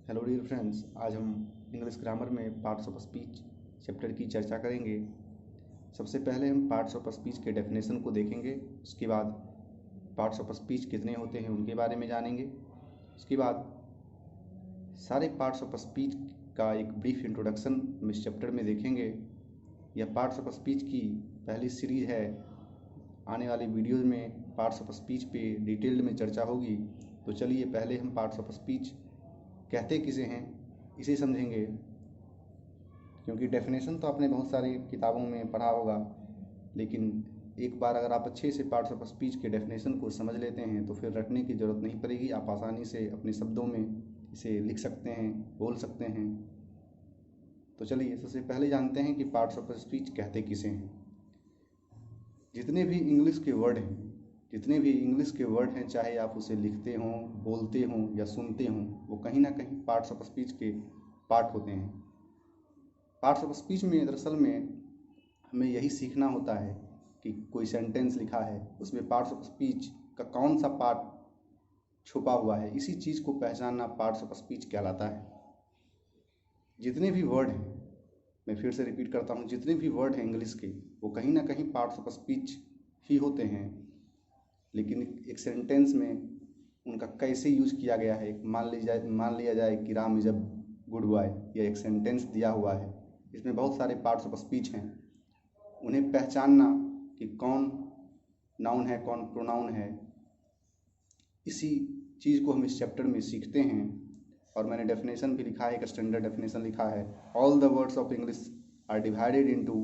Hello dear friends, आज हम English grammar में पार्ट्स ऑफ स्पीच चैप्टर की चर्चा करेंगे। सबसे पहले हम पार्ट्स ऑफ स्पीच के डेफिनेशन को देखेंगे। उसके बाद पार्ट्स ऑफ स्पीच कितने होते हैं उनके बारे में जानेंगे। उसके बाद सारे पार्ट्स ऑफ स्पीच का एक ब्रीफ इंट्रोडक्शन हम इस चैप्टर में देखेंगे। यह पार्ट्स ऑफ स्पीच की पहली सीरीज है। आने वाली वीडियोज़ में पार्ट्स ऑफ स्पीच पे डिटेल्ड में चर्चा होगी। तो चलिए पहले हम पार्ट्स ऑफ स्पीच कहते किसे हैं इसे समझेंगे, क्योंकि डेफिनेशन तो आपने बहुत सारी किताबों में पढ़ा होगा, लेकिन एक बार अगर आप अच्छे से पार्ट्स ऑफ स्पीच के डेफिनेशन को समझ लेते हैं तो फिर रटने की ज़रूरत नहीं पड़ेगी। आप आसानी से अपने शब्दों में इसे लिख सकते हैं, बोल सकते हैं। तो चलिए सबसे पहले जानते हैं कि पार्ट्स ऑफ स्पीच कहते किसे हैं। जितने भी इंग्लिश के वर्ड हैं, चाहे आप उसे लिखते हों, बोलते हों या सुनते हों, वो कहीं ना कहीं पार्ट्स ऑफ स्पीच के पार्ट होते हैं। पार्ट्स ऑफ स्पीच में दरअसल में हमें यही सीखना होता है कि कोई सेंटेंस लिखा है, उसमें पार्ट्स ऑफ स्पीच का कौन सा पार्ट छुपा हुआ है, इसी चीज़ को पहचानना पार्ट्स ऑफ स्पीच कहलाता है। जितने भी वर्ड हैं, मैं फिर से रिपीट करता हूँ, जितने भी वर्ड हैं इंग्लिश के, वो कहीं ना कहीं पार्ट्स ऑफ स्पीच ही होते हैं। लेकिन एक सेंटेंस में उनका कैसे यूज किया गया है, मान लिया जाए कि Ram is a good boy, यह एक सेंटेंस दिया हुआ है, इसमें बहुत सारे पार्ट्स ऑफ स्पीच हैं। उन्हें पहचानना कि कौन नाउन है, कौन प्रोनाउन है, इसी चीज़ को हम इस चैप्टर में सीखते हैं। और मैंने डेफिनेशन भी लिखा है, एक स्टैंडर्ड डेफिनेशन लिखा है। All the words of English are divided into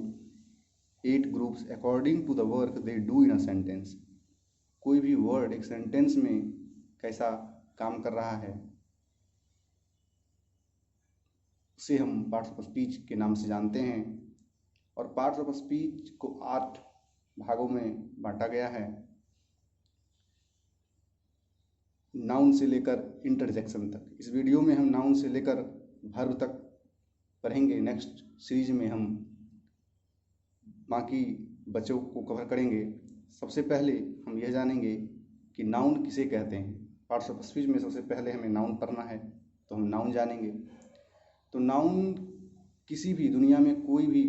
8 groups according to the work they do in a sentence. कोई भी वर्ड एक सेंटेंस में कैसा काम कर रहा है, उसे हम पार्ट्स ऑफ स्पीच के नाम से जानते हैं। और पार्ट्स ऑफ स्पीच को 8 भागों में बांटा गया है, नाउन से लेकर इंटरजेक्शन तक। इस वीडियो में हम नाउन से लेकर वर्ब तक पढ़ेंगे। नेक्स्ट सीरीज में हम बाकी बच्चों को कवर करेंगे। सबसे पहले हम यह जानेंगे कि नाउन किसे कहते हैं। पार्ट्स ऑफ स्पीच में सबसे पहले हमें नाउन पढ़ना है, तो हम नाउन जानेंगे। तो नाउन किसी भी दुनिया में कोई भी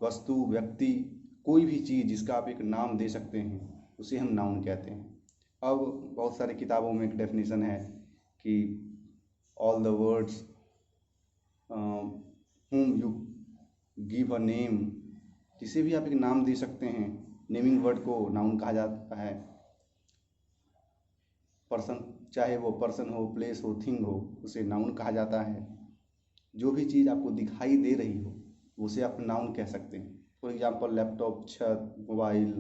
वस्तु, व्यक्ति, कोई भी चीज़ जिसका आप एक नाम दे सकते हैं, उसे हम नाउन कहते हैं। अब बहुत सारी किताबों में एक डेफिनेशन है कि all the words whom you give a name, जिसे भी आप एक नाम दे सकते हैं, नेमिंग वर्ड को नाउन कहा जाता है। पर्सन, चाहे वो पर्सन हो, प्लेस हो, थिंग हो, उसे नाउन कहा जाता है। जो भी चीज़ आपको दिखाई दे रही हो उसे आप नाउन कह सकते हैं। फॉर एग्जांपल लैपटॉप, छत, mobile,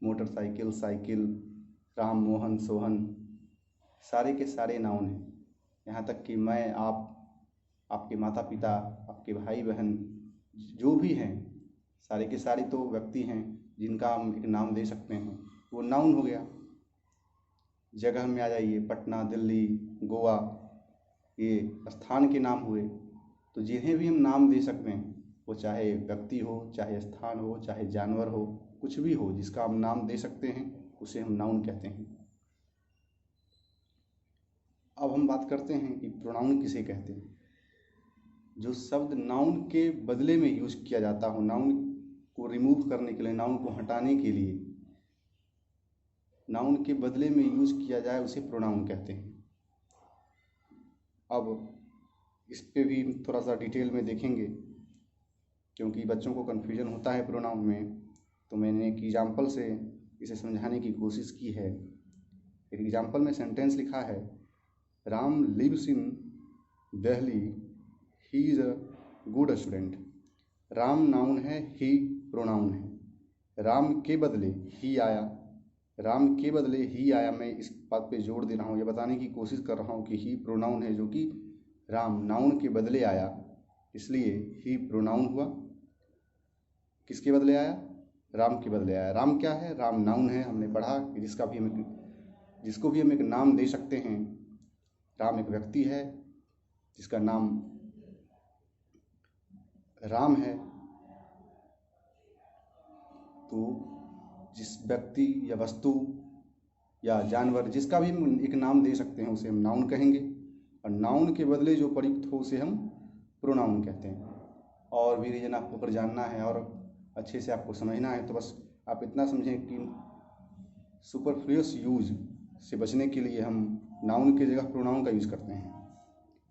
motorcycle, cycle, Ram, Mohan, Sohan, सारे के सारे नाउन हैं। यहाँ तक कि मैं, आप, आपके माता पिता, आपके भाई बहन, जो भी हैं, सारे के सारे तो व्यक्ति हैं जिनका हम एक नाम दे सकते हैं, वो नाउन हो गया। जगह में आ जाइए, पटना, दिल्ली, गोवा, ये स्थान के नाम हुए। तो जिन्हें भी हम नाम दे सकते हैं, वो चाहे व्यक्ति हो, चाहे स्थान हो, चाहे जानवर हो, कुछ भी हो जिसका हम नाम दे सकते हैं, उसे हम नाउन कहते हैं। अब हम बात करते हैं कि प्रोनाउन किसे कहते हैं। जो शब्द नाउन के बदले में यूज किया जाता हो, नाउन को रिमूव करने के लिए, नाउन को हटाने के लिए, नाउन के बदले में यूज किया जाए, उसे प्रोनाउन कहते हैं। अब इस पे भी थोड़ा सा डिटेल में देखेंगे, क्योंकि बच्चों को कन्फ्यूजन होता है प्रोनाउन में। तो मैंने एक एग्जाम्पल से इसे समझाने की कोशिश की है। एक एग्जाम्पल में सेंटेंस लिखा है, Ram lives in Delhi, he is a good student. Ram noun है, ही प्रोनाउन है। राम के बदले ही आया, राम के बदले ही आया। मैं इस बात पे जोर दे रहा हूँ, ये बताने की कोशिश कर रहा हूँ कि ही प्रोनाउन है, जो कि राम नाउन के बदले आया, इसलिए ही प्रोनाउन हुआ। किसके बदले आया? राम के बदले आया। राम क्या है? राम नाउन है। हमने पढ़ा कि जिसको भी हम एक नाम दे सकते हैं। राम एक व्यक्ति है जिसका नाम राम है, तो जिस व्यक्ति या वस्तु या जानवर, जिसका भी हम एक नाम दे सकते हैं, उसे हम नाउन कहेंगे। और नाउन के बदले जो प्रयुक्त हो उसे हम प्रोनाउन कहते हैं। और भी रीजन आपको अगर जानना है और अच्छे से आपको समझना है तो बस आप इतना समझें कि सुपरफ्लुअस यूज से बचने के लिए हम नाउन की जगह प्रोनाउन का यूज़ करते हैं।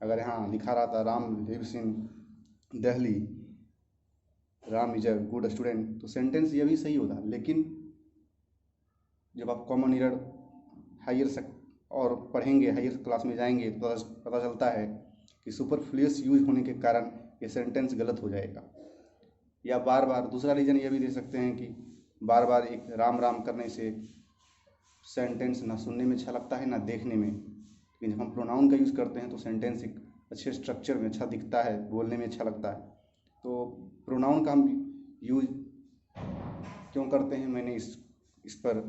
अगर यहाँ लिखा रहा था Ram lives in Delhi, Ram is a good student, तो सेंटेंस ये भी सही होता, लेकिन जब आप कॉमन ईयर हायर और पढ़ेंगे, हायर क्लास में जाएंगे तो पता चलता है कि सुपरफ्लुअस यूज होने के कारण ये सेंटेंस गलत हो जाएगा। या बार बार दूसरा रीज़न ये भी दे सकते हैं कि बार बार एक राम राम करने से सेंटेंस ना सुनने में अच्छा लगता है ना देखने में, लेकिन जब हम प्रोनाउन का यूज़ करते हैं तो सेंटेंस एक अच्छे स्ट्रक्चर में अच्छा दिखता है, बोलने में अच्छा लगता है। तो प्रोनाउन का हम यूज क्यों करते हैं, मैंने इस पर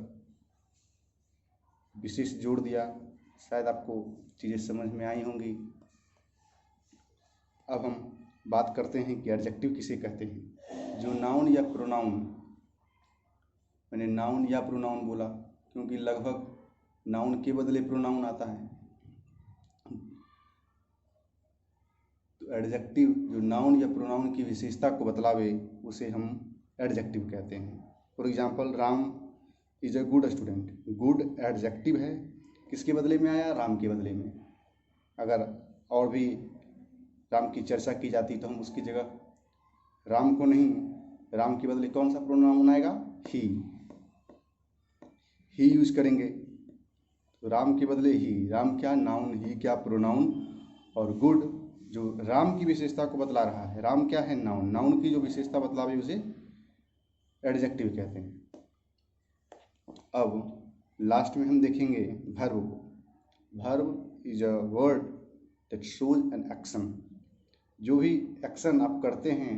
विशेष जोर दिया, शायद आपको चीज़ें समझ में आई होंगी। अब हम बात करते हैं कि एडजेक्टिव किसे कहते हैं। जो नाउन या प्रोनाउन, मैंने नाउन या प्रोनाउन बोला क्योंकि लगभग नाउन के बदले प्रोनाउन आता है। तो एडजेक्टिव जो नाउन या प्रोनाउन की विशेषता को बतलावे उसे हम एडजेक्टिव कहते हैं। For example, Ram is a good student, good adjective है, किसके बदले में आया, राम के बदले में। अगर और भी राम की चर्चा की जाती तो हम उसकी जगह राम को नहीं, राम के बदले कौन सा प्रोनाउन आएगा, ही यूज करेंगे। तो राम के बदले ही, राम क्या नाउन, ही क्या प्रोनाउन, और गुड जो राम की विशेषता को बतला रहा है, राम क्या है नाउन, नाउन की जो विशेषता बतलावे उसे एडजेक्टिव कहते हैं। अब लास्ट में हम देखेंगे वर्ब को। Verb is a word that shows an action. जो भी एक्शन आप करते हैं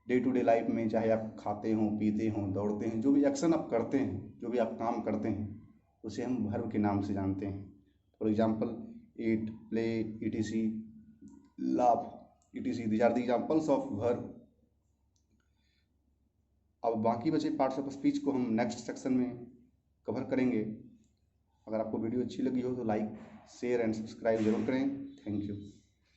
डे टू डे लाइफ में, चाहे आप खाते हों, पीते हों, दौड़ते हैं, जो भी एक्शन आप करते हैं, जो भी आप काम करते हैं, उसे हम वर्ब के नाम से जानते हैं। For example, eat, play, etc, laugh, etc, these are the examples of verb. अब बाकी बचे पार्ट्स ऑफ स्पीच को हम नेक्स्ट सेक्शन में कवर करेंगे। अगर आपको वीडियो अच्छी लगी हो तो लाइक, शेयर एंड सब्सक्राइब जरूर करें। Thank you.